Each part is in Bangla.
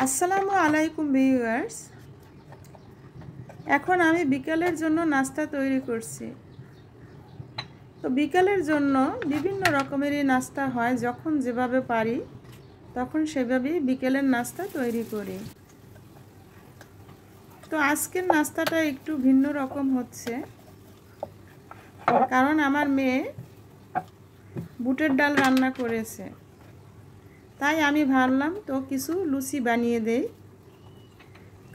আসসালামু আলাইকুম ভিউয়ার্স। এখন আমি বিকালের জন্য নাস্তা তৈরি করছি। তো বিকালের জন্য বিভিন্ন রকমেরই নাস্তা হয়, যখন যেভাবে পারি তখন সেভাবেই বিকেলের নাস্তা তৈরি করি। তো আজকের নাস্তাটা একটু ভিন্ন রকম হচ্ছে, কারণ আমার মেয়ে বুটের ডাল রান্না করেছে, তাই আমি ভাবলাম তো কিছু লুচি বানিয়ে দেই,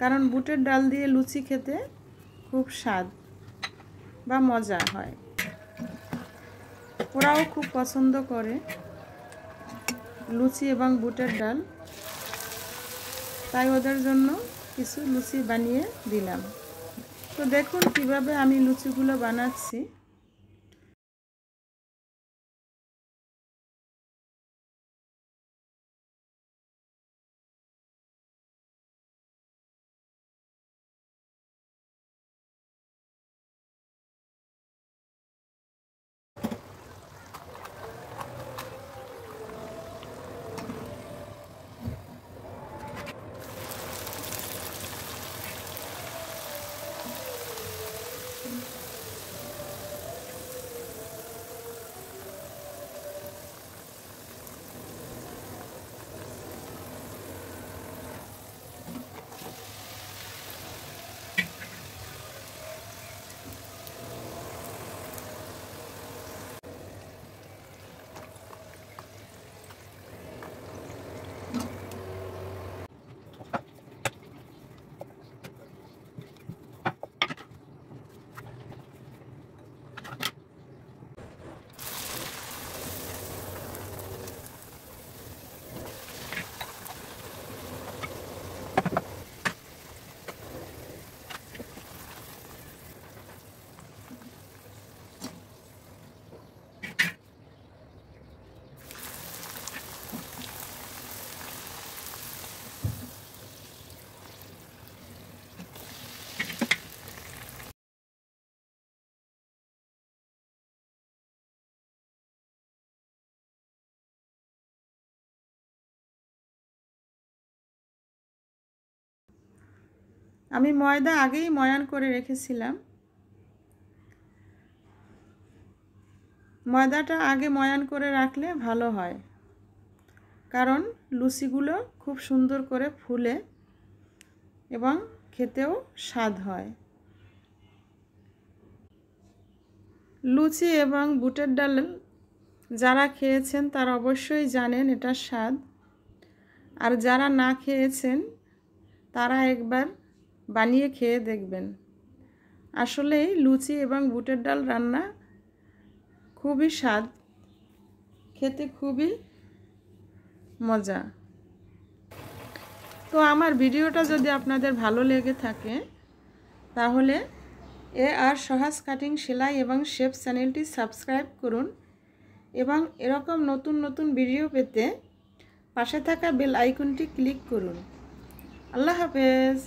কারণ বুটের ডাল দিয়ে লুচি খেতে খুব স্বাদ বা মজা হয়। ওরাও খুব পছন্দ করে লুচি এবং বুটের ডাল, তাই ওদের জন্য কিছু লুচি বানিয়ে দিলাম। তো দেখুন কিভাবে আমি লুচিগুলো বানাচ্ছি। আমি ময়দা আগেই ময়ান করে রেখেছিলাম। ময়দাটা আগে ময়ান করে রাখলে ভালো হয়, কারণ লুচিগুলো খুব সুন্দর করে ফুলে এবং খেতেও স্বাদ হয়। লুচি এবং বুটের ডাল যারা খেয়েছেন তারা অবশ্যই জানেন এটার স্বাদ, আর যারা না খেয়েছেন তারা একবার বানিয়ে খেয়ে দেখবেন। আসলেই লুচি এবং বুটের ডাল রান্না খুবই স্বাদ, খেতে খুবই মজা। তো আমার ভিডিওটা যদি আপনাদের ভালো লেগে থাকে তাহলে আর সহজ কাটিং সেলাই এবং শেপ চ্যানেলটি সাবস্ক্রাইব করুন, এবং এরকম নতুন নতুন ভিডিও পেতে পাশে থাকা বেল আইকনটি ক্লিক করুন। আল্লাহ হাফেজ।